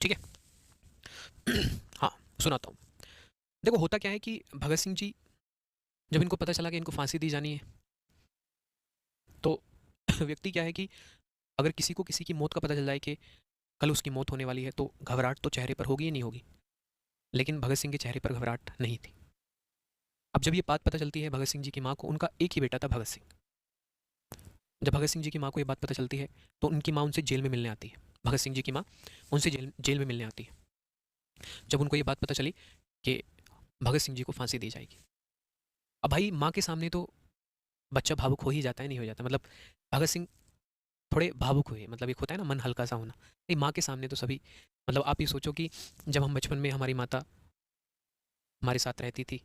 ठीक है। हाँ, सुनाता हूँ। देखो होता क्या है कि भगत सिंह जी, जब इनको पता चला कि इनको फांसी दी जानी है, तो व्यक्ति क्या है कि अगर किसी को किसी की मौत का पता चल जाए कि कल उसकी मौत होने वाली है, तो घबराहट तो चेहरे पर होगी ही नहीं होगी। लेकिन भगत सिंह के चेहरे पर घबराहट नहीं थी। अब जब ये बात पता चलती है भगत सिंह जी की माँ को, उनका एक ही बेटा था भगत सिंह। जब भगत सिंह जी की माँ को ये बात पता चलती है, तो उनकी माँ उनसे जेल में मिलने आती है। भगत सिंह जी की माँ उनसे जेल में मिलने आती है। जब उनको ये बात पता चली कि भगत सिंह जी को फांसी दी जाएगी, अब भाई माँ के सामने तो बच्चा भावुक हो ही जाता है, नहीं हो जाता? मतलब भगत सिंह थोड़े भावुक हुए, मतलब एक होता है ना मन हल्का सा होना। नहीं, माँ के सामने तो सभी, मतलब आप ये सोचो कि जब हम बचपन में, हमारी माता हमारे साथ रहती थी,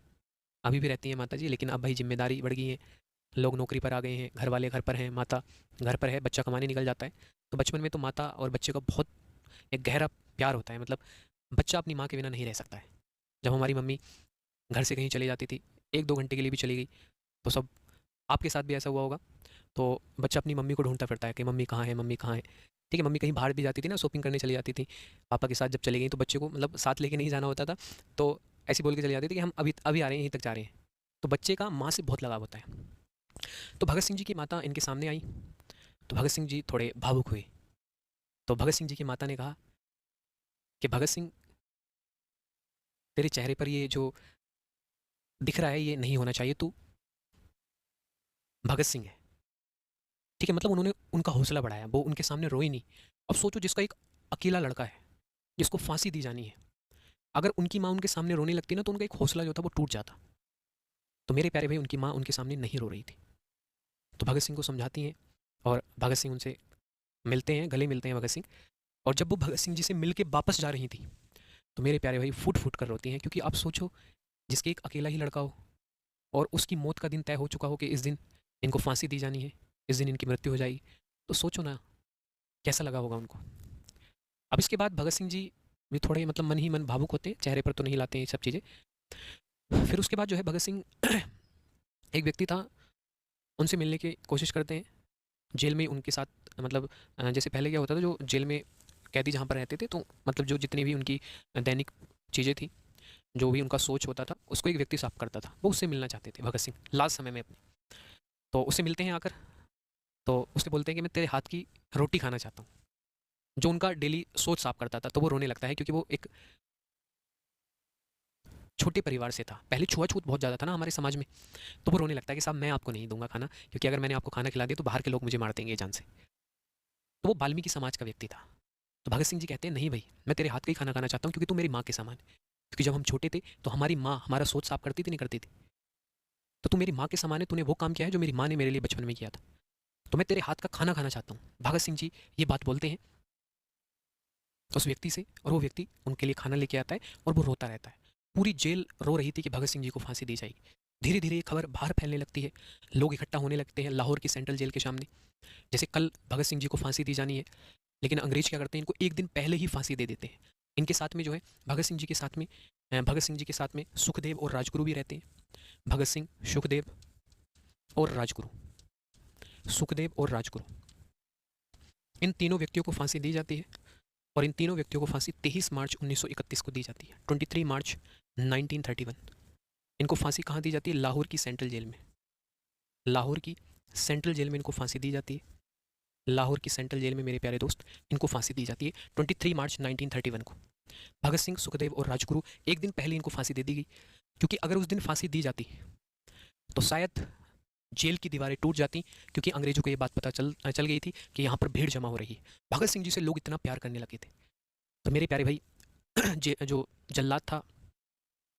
अभी भी रहती है माता जी, लेकिन अब भाई जिम्मेदारी बढ़ गई है, लोग नौकरी पर आ गए हैं, घर वाले घर पर हैं, माता घर पर है, बच्चा कमाने निकल जाता है। तो बचपन में तो माता और बच्चे का बहुत एक गहरा प्यार होता है। मतलब बच्चा अपनी माँ के बिना नहीं रह सकता है। जब हमारी मम्मी घर से कहीं चली जाती थी, एक दो घंटे के लिए भी चली गई, तो सब, आपके साथ भी ऐसा हुआ होगा, तो बच्चा अपनी मम्मी को ढूंढता फिरता है कि मम्मी कहाँ है, मम्मी कहाँ है। ठीक है, मम्मी कहीं बाहर भी जाती थी ना, शॉपिंग करने चली जाती थी, पापा के साथ जब चली गई, तो बच्चे को मतलब साथ लेके नहीं जाना होता था, तो ऐसे बोल के चली जाती थी कि हम अभी अभी आ रहे हैं, यहीं तक जा रहे हैं। तो बच्चे का माँ से बहुत लगाव होता है। तो भगत सिंह जी की माता इनके सामने आई, तो भगत सिंह जी थोड़े भावुक हुए। तो भगत सिंह जी की माता ने कहा कि भगत सिंह, तेरे चेहरे पर ये जो दिख रहा है ये नहीं होना चाहिए, तू भगत सिंह है। ठीक है, मतलब उन्होंने उनका हौसला बढ़ाया, वो उनके सामने रोई नहीं। अब सोचो, जिसका एक अकेला लड़का है, जिसको फांसी दी जानी है, अगर उनकी माँ उनके सामने रोने लगती ना, तो उनका एक हौसला जो था वो टूट जाता। तो मेरे प्यारे भाई, उनकी माँ उनके सामने नहीं रो रही थी, तो भगत सिंह को समझाती हैं, और भगत सिंह उनसे मिलते हैं, गले मिलते हैं भगत सिंह। और जब वो भगत सिंह जी से मिल के वापस जा रही थी, तो मेरे प्यारे भाई फूट फूट कर रोती हैं, क्योंकि आप सोचो, जिसके एक अकेला ही लड़का हो, और उसकी मौत का दिन तय हो चुका हो कि इस दिन इनको फांसी दी जानी है, इस दिन इनकी मृत्यु हो जाएगी, तो सोचो ना कैसा लगा होगा उनको। अब इसके बाद भगत सिंह जी भी थोड़े मतलब मन ही मन भावुक होते हैं, चेहरे पर तो नहीं लाते हैं ये सब चीज़ें। फिर उसके बाद जो है भगत सिंह, एक व्यक्ति था, उनसे मिलने की कोशिश करते हैं, जेल में उनके साथ, मतलब जैसे पहले क्या होता था, जो जेल में कैदी जहाँ पर रहते थे, तो मतलब जो जितनी भी उनकी दैनिक चीज़ें थी, जो भी उनका सोच होता था, उसको एक व्यक्ति साफ करता था, वो उससे मिलना चाहते थे भगत सिंह लास्ट समय में अपने। तो उससे मिलते हैं आकर, तो उससे बोलते हैं कि मैं तेरे हाथ की रोटी खाना चाहता हूँ। जो उनका डेली सोच साफ करता था, तो वो रोने लगता है, क्योंकि वो एक छोटे परिवार से था, पहले छुआछूत बहुत ज़्यादा था ना हमारे समाज में। तो वो रोने लगता है कि साहब मैं आपको नहीं दूंगा खाना, क्योंकि अगर मैंने आपको खाना खिला दिया तो बाहर के लोग मुझे मार देंगे जान से। तो वो वाल्मीकि समाज का व्यक्ति था। तो भगत सिंह जी कहते हैं नहीं भाई, मैं तेरे हाथ का ही खाना खाना चाहता हूँ, क्योंकि तू मेरी माँ के समान है। क्योंकि जब हम छोटे थे, तो हमारी माँ हमारा सोच साफ करती थी, नहीं करती थी? तो तू मेरी माँ के समान है, तूने वो काम किया है जो मेरी माँ ने मेरे लिए बचपन में किया था, तो मैं तेरे हाथ का खाना खाना चाहता हूँ। भगत सिंह जी ये बात बोलते हैं उस व्यक्ति से, और वो व्यक्ति उनके लिए खाना लेके आता है, और वो रोता रहता है। पूरी जेल रो रही थी कि भगत सिंह जी को फांसी दी जाएगी। धीरे धीरे ये खबर बाहर फैलने लगती है, लोग इकट्ठा होने लगते हैं लाहौर की सेंट्रल जेल के सामने। जैसे कल भगत सिंह जी को फांसी दी जानी है, लेकिन अंग्रेज क्या करते हैं, इनको एक दिन पहले ही फांसी दे देते हैं। इनके साथ में जो है, भगत सिंह जी के साथ में, भगत सिंह जी के साथ में सुखदेव और राजगुरु भी रहते हैं। भगत सिंह, सुखदेव और राजगुरु, सुखदेव और राजगुरु, इन तीनों व्यक्तियों को फांसी दी जाती है। और इन तीनों व्यक्तियों को फांसी 23 मार्च 1931 को दी जाती है, 23 मार्च 1931। इनको फांसी कहाँ दी जाती है? लाहौर की सेंट्रल जेल में। लाहौर की सेंट्रल जेल में इनको फांसी दी जाती है। लाहौर की सेंट्रल जेल में मेरे प्यारे दोस्त, इनको फांसी दी जाती है 23 मार्च 1931 को। भगत सिंह, सुखदेव और राजगुरु, एक दिन पहले इनको फांसी दे दी गई, क्योंकि अगर उस दिन फांसी दी जाती तो शायद जेल की दीवारें टूट जाती, क्योंकि अंग्रेजों को ये बात पता चल गई थी कि यहाँ पर भीड़ जमा हो रही है। भगत सिंह जी से लोग इतना प्यार करने लगे थे। तो मेरे प्यारे भाई, जो जल्लाद था,